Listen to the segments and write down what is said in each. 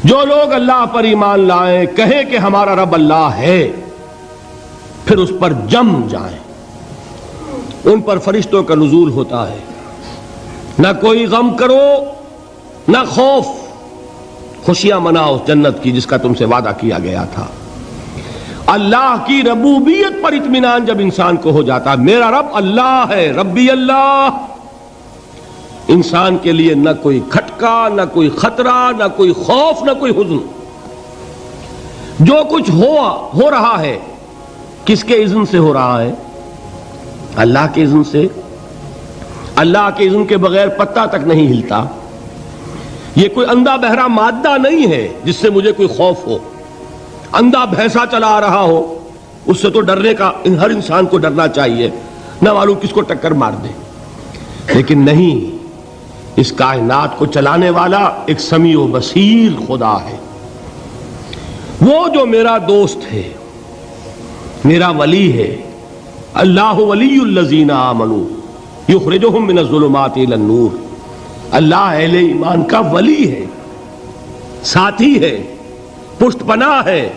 جو لوگ اللہ پر ایمان لائیں، کہیں کہ ہمارا رب اللہ ہے، پھر اس پر جم جائیں، ان پر فرشتوں کا نزول ہوتا ہے، نہ کوئی غم کرو نہ خوف، خوشیاں مناؤ جنت کی جس کا تم سے وعدہ کیا گیا تھا۔ اللہ کی ربوبیت پر اطمینان جب انسان کو ہو جاتا، میرا رب اللہ ہے، ربی اللہ، انسان کے لیے نہ کوئی کھٹکا، نہ کوئی خطرہ، نہ کوئی خوف، نہ کوئی حزن۔ جو کچھ ہو رہا ہے کس کے اذن سے ہو رہا ہے؟ اللہ کے اذن سے۔ اللہ کے اذن کے بغیر پتا تک نہیں ہلتا۔ یہ کوئی اندھا بہرا مادہ نہیں ہے جس سے مجھے کوئی خوف ہو۔ اندھا بھینسا چلا آ رہا ہو اس سے تو ڈرنے کا ہر انسان کو ڈرنا چاہیے، نہ معلوم کس کو ٹکر مار دے، لیکن نہیں، اس کائنات کو چلانے والا ایک سمیع و بصیر خدا ہے۔ وہ جو میرا دوست ہے، میرا ولی ہے، اللہ ولی الذین آمنوا یخرجہم من الظلمات الی النور، اللہ اہل ایمان کا ولی ہے، ساتھی ہے، پشت پناہ ہے،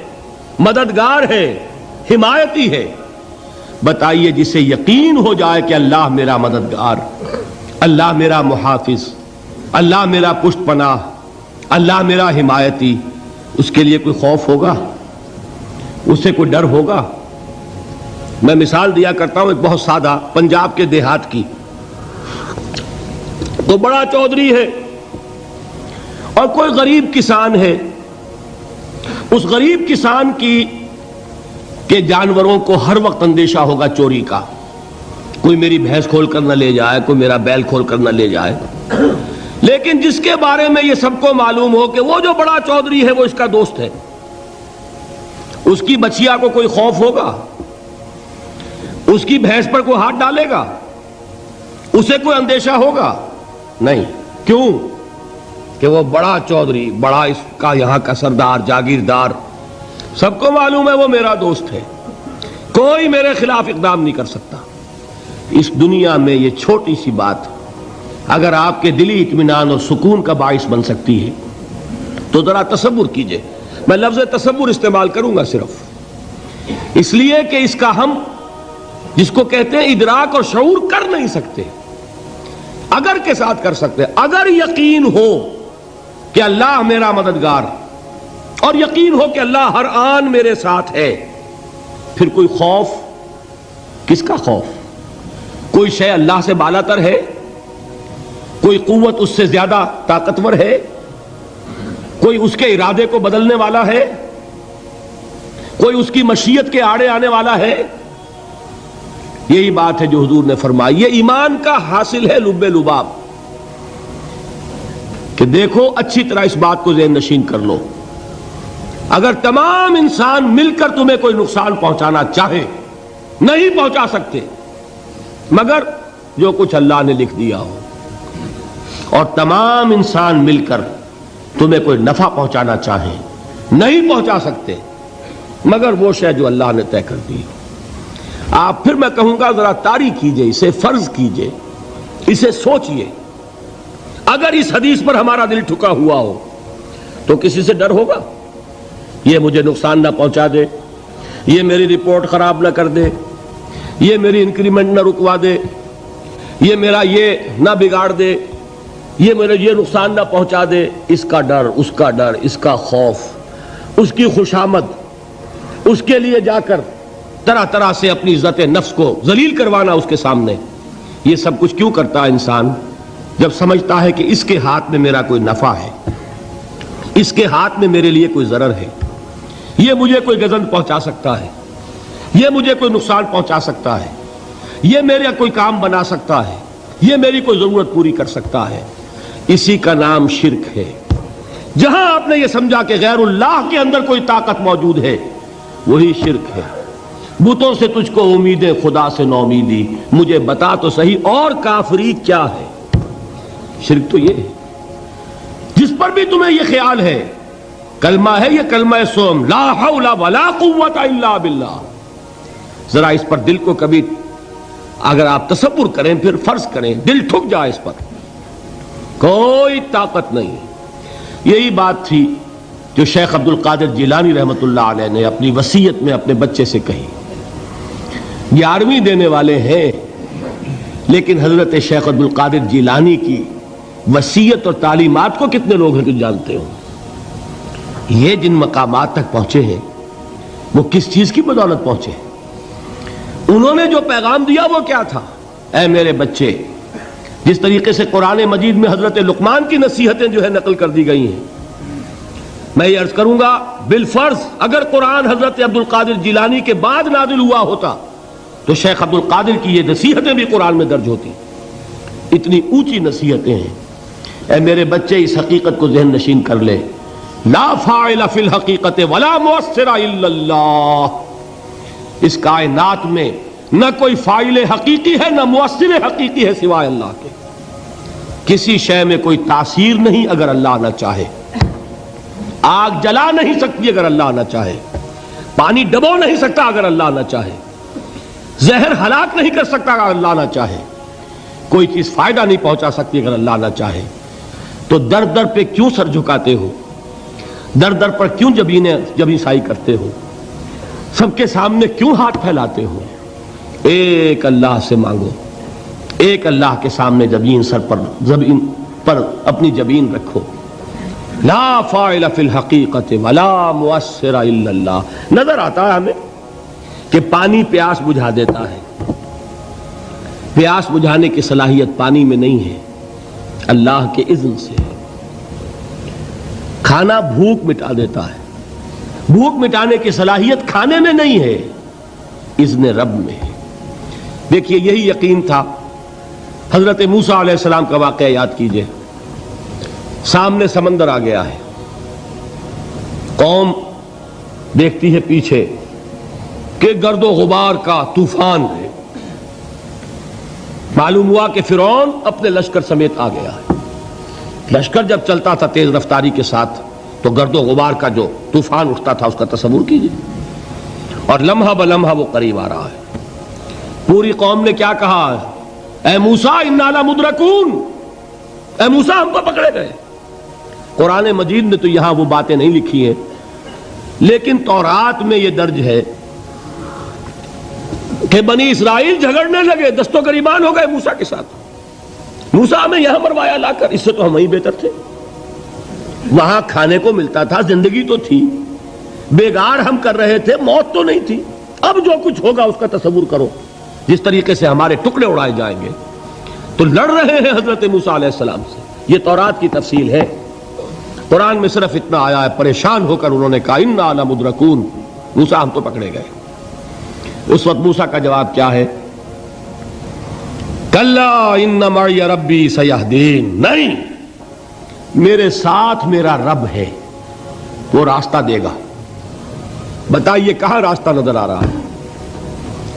مددگار ہے، حمایتی ہے۔ بتائیے جسے یقین ہو جائے کہ اللہ میرا مددگار، اللہ میرا محافظ، اللہ میرا پشت پناہ، اللہ میرا حمایتی، اس کے لیے کوئی خوف ہوگا؟ اس سے کوئی ڈر ہوگا؟ میں مثال دیا کرتا ہوں ایک بہت سادہ، پنجاب کے دیہات کی۔ تو بڑا چودھری ہے اور کوئی غریب کسان ہے، اس غریب کسان کے جانوروں کو ہر وقت اندیشہ ہوگا چوری کا، کوئی میری بھینس کھول کر نہ لے جائے، کوئی میرا بیل کھول کر نہ لے جائے۔ لیکن جس کے بارے میں یہ سب کو معلوم ہو کہ وہ جو بڑا چودھری ہے وہ اس کا دوست ہے، اس کی بچیا کو کوئی خوف ہوگا؟ اس کی بھینس پر کوئی ہاتھ ڈالے گا؟ اسے کوئی اندیشہ ہوگا؟ نہیں۔ کیوں؟ کہ وہ بڑا چودھری، بڑا اس کا یہاں کا سردار، جاگیردار، سب کو معلوم ہے وہ میرا دوست ہے، کوئی میرے خلاف اقدام نہیں کر سکتا۔ اس دنیا میں یہ چھوٹی سی بات اگر آپ کے دلی اطمینان اور سکون کا باعث بن سکتی ہے تو ذرا تصور کیجئے۔ میں لفظ تصور استعمال کروں گا صرف اس لیے کہ اس کا ہم جس کو کہتے ہیں ادراک اور شعور کر نہیں سکتے، اگر کے ساتھ کر سکتے۔ اگر یقین ہو کہ اللہ میرا مددگار اور یقین ہو کہ اللہ ہر آن میرے ساتھ ہے، پھر کوئی خوف، کس کا خوف؟ کوئی شے اللہ سے بالاتر ہے؟ کوئی قوت اس سے زیادہ طاقتور ہے؟ کوئی اس کے ارادے کو بدلنے والا ہے؟ کوئی اس کی مشیت کے آڑے آنے والا ہے؟ یہی بات ہے جو حضور نے فرمائی، یہ ایمان کا حاصل ہے لب لباب، کہ دیکھو اچھی طرح اس بات کو ذہن نشین کر لو، اگر تمام انسان مل کر تمہیں کوئی نقصان پہنچانا چاہے نہیں پہنچا سکتے، مگر جو کچھ اللہ نے لکھ دیا ہو، اور تمام انسان مل کر تمہیں کوئی نفع پہنچانا چاہیں نہیں پہنچا سکتے، مگر وہ شے جو اللہ نے طے کر دی۔ آپ پھر میں کہوں گا ذرا طاری کیجئے، اسے فرض کیجئے، اسے سوچئے، اگر اس حدیث پر ہمارا دل ٹھکا ہوا ہو تو کسی سے ڈر ہوگا؟ یہ مجھے نقصان نہ پہنچا دے، یہ میری رپورٹ خراب نہ کر دے، یہ میری انکریمنٹ نہ رکوا دے، یہ میرا یہ نہ بگاڑ دے، یہ میرے یہ نقصان نہ پہنچا دے، اس کا ڈر، اس کا ڈر، اس کا خوف، اس کی خوشامد، اس کے لیے جا کر طرح طرح سے اپنی عزت نفس کو ذلیل کروانا اس کے سامنے۔ یہ سب کچھ کیوں کرتا ہے انسان؟ جب سمجھتا ہے کہ اس کے ہاتھ میں میرا کوئی نفع ہے، اس کے ہاتھ میں میرے لیے کوئی ضرر ہے، یہ مجھے کوئی گزند پہنچا سکتا ہے، یہ مجھے کوئی نقصان پہنچا سکتا ہے، یہ میرا کوئی کام بنا سکتا ہے، یہ میری کوئی ضرورت پوری کر سکتا ہے، اسی کا نام شرک ہے۔ جہاں آپ نے یہ سمجھا کہ غیر اللہ کے اندر کوئی طاقت موجود ہے، وہی شرک ہے۔ بتوں سے تجھ کو امیدیں، خدا سے نو امیدی، مجھے بتا تو صحیح اور کافری کیا ہے؟ شرک تو یہ ہے۔ جس پر بھی تمہیں یہ خیال ہے، کلمہ ہے یہ کلمہ سوم، لا حول ولا قوت الا باللہ، ذرا اس پر دل کو کبھی اگر آپ تصور کریں، پھر فرض کریں، دل ٹھک جائے اس پر، کوئی طاقت نہیں۔ یہی بات تھی جو شیخ عبد القادر جیلانی رحمۃ اللہ علیہ نے اپنی وصیت میں اپنے بچے سے کہی. 11ویں دینے والے ہیں، لیکن حضرت شیخ عبد القادر جیلانی کی وصیت اور تعلیمات کو کتنے لوگ ہیں جو جانتے ہو؟ یہ جن مقامات تک پہنچے ہیں وہ کس چیز کی بدولت پہنچے ہیں؟ انہوں نے جو پیغام دیا وہ کیا تھا؟ اے میرے بچے، جس طریقے سے قرآن مجید میں حضرت لقمان کی نصیحتیں جو ہے نقل کر دی گئی ہیں، میں یہ عرض کروں گا بالفرض اگر قرآن حضرت عبد القادر جیلانی کے بعد نازل ہوا ہوتا تو شیخ عبد القادر کی یہ نصیحتیں بھی قرآن میں درج ہوتی. اتنی اونچی نصیحتیں ہیں. اے میرے بچے، اس حقیقت کو ذہن نشین کر لے، لا فاعل فی الحقیقت ولا مؤثر الا اللہ. اس کائنات میں نہ کوئی فاعل حقیقی ہے نہ مؤثر حقیقی ہے سوائے اللہ کے. کسی شے میں کوئی تاثیر نہیں اگر اللہ نہ چاہے. آگ جلا نہیں سکتی اگر اللہ نہ چاہے. پانی ڈبو نہیں سکتا اگر اللہ نہ چاہے. زہر ہلاک نہیں کر سکتا اگر اللہ نہ چاہے. کوئی چیز فائدہ نہیں پہنچا سکتی اگر اللہ نہ چاہے. تو در در پہ کیوں سر جھکاتے ہو؟ در در پر کیوں جبیں سائی کرتے ہو؟ سب کے سامنے کیوں ہاتھ پھیلاتے ہو؟ ایک اللہ سے مانگو. ایک اللہ کے سامنے زمین پر اپنی جبین رکھو. لا فاعل فی الحقیقت ولا مؤثر الا اللہ. نظر آتا ہے ہمیں کہ پانی پیاس بجھا دیتا ہے. پیاس بجھانے کی صلاحیت پانی میں نہیں ہے، اللہ کے اذن سے. کھانا بھوک مٹا دیتا ہے. بھوک مٹانے کی صلاحیت کھانے میں نہیں ہے، اذن رب میں ہے. دیکھیے یہی یقین تھا. حضرت موسیٰ علیہ السلام کا واقعہ یاد کیجئے. سامنے سمندر آ گیا ہے. قوم دیکھتی ہے پیچھے کہ گرد و غبار کا طوفان ہے. معلوم ہوا کہ فرعون اپنے لشکر سمیت آ گیا ہے. لشکر جب چلتا تھا تیز رفتاری کے ساتھ تو گرد و غبار کا جو طوفان اٹھتا تھا اس کا تصور کیجئے. اور لمحہ بلمحہ وہ قریب آ رہا ہے. پوری قوم نے کیا کہا؟ اے موسیٰ انا لمدرکون. اے موسیٰ ہم کو پکڑے گئے. قرآن مجید نے تو یہاں وہ باتیں نہیں لکھی ہیں، لیکن تورات میں یہ درج ہے کہ بنی اسرائیل جھگڑنے لگے، دست و گریبان ہو گئے موسیٰ کے ساتھ. موسیٰ ہمیں یہاں مروایا لا کر، اس سے تو ہم ہی بہتر تھے. وہاں کھانے کو ملتا تھا، زندگی تو تھی، بیگار ہم کر رہے تھے، موت تو نہیں تھی. اب جو کچھ ہوگا اس کا تصور کرو، جس طریقے سے ہمارے ٹکڑے اڑائے جائیں گے. تو لڑ رہے ہیں حضرت موسیٰ علیہ السلام سے. یہ تورات کی تفصیل ہے. قرآن میں صرف اتنا آیا ہے، پریشان ہو کر انہوں نے کہا انا لمدرکون. موسیٰ ہم تو پکڑے گئے. اس وقت موسیٰ کا جواب کیا ہے؟ کلا ان معی ربی سیہدین. نہیں، میرے ساتھ میرا رب ہے، وہ راستہ دے گا. بتائیے کہاں راستہ نظر آ رہا ہے؟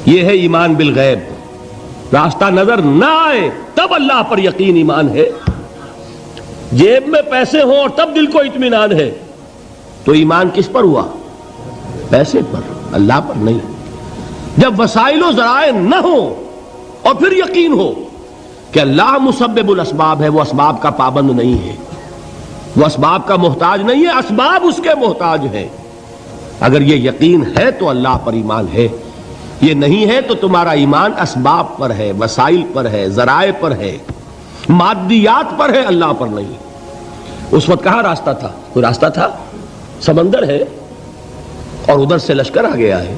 یہ ہے ایمان بالغیب. راستہ نظر نہ آئے تب اللہ پر یقین ایمان ہے. جیب میں پیسے ہوں اور تب دل کو اطمینان ہے تو ایمان کس پر ہوا؟ پیسے پر، اللہ پر نہیں. جب وسائل و ذرائع نہ ہوں اور پھر یقین ہو کہ اللہ مسبب الاسباب ہے، وہ اسباب کا پابند نہیں ہے، وہ اسباب کا محتاج نہیں ہے، اسباب اس کے محتاج ہیں. اگر یہ یقین ہے تو اللہ پر ایمان ہے. یہ نہیں ہے تو تمہارا ایمان اسباب پر ہے، وسائل پر ہے، ذرائع پر ہے، مادیات پر ہے، اللہ پر نہیں. اس وقت کہاں راستہ تھا؟ کوئی راستہ تھا؟ سمندر ہے اور ادھر سے لشکر آ گیا ہے.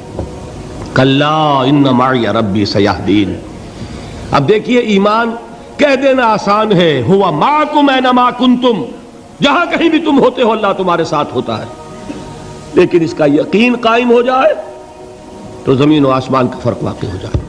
کلا ان معی ربی سیہدین. اب دیکھیے ایمان کہہ دینا آسان ہے، ہوا معکم اینما کنتم. جہاں کہیں بھی تم ہوتے ہو اللہ تمہارے ساتھ ہوتا ہے. لیکن اس کا یقین قائم ہو جائے تو زمین و آسمان کا فرق واقع ہو جائے.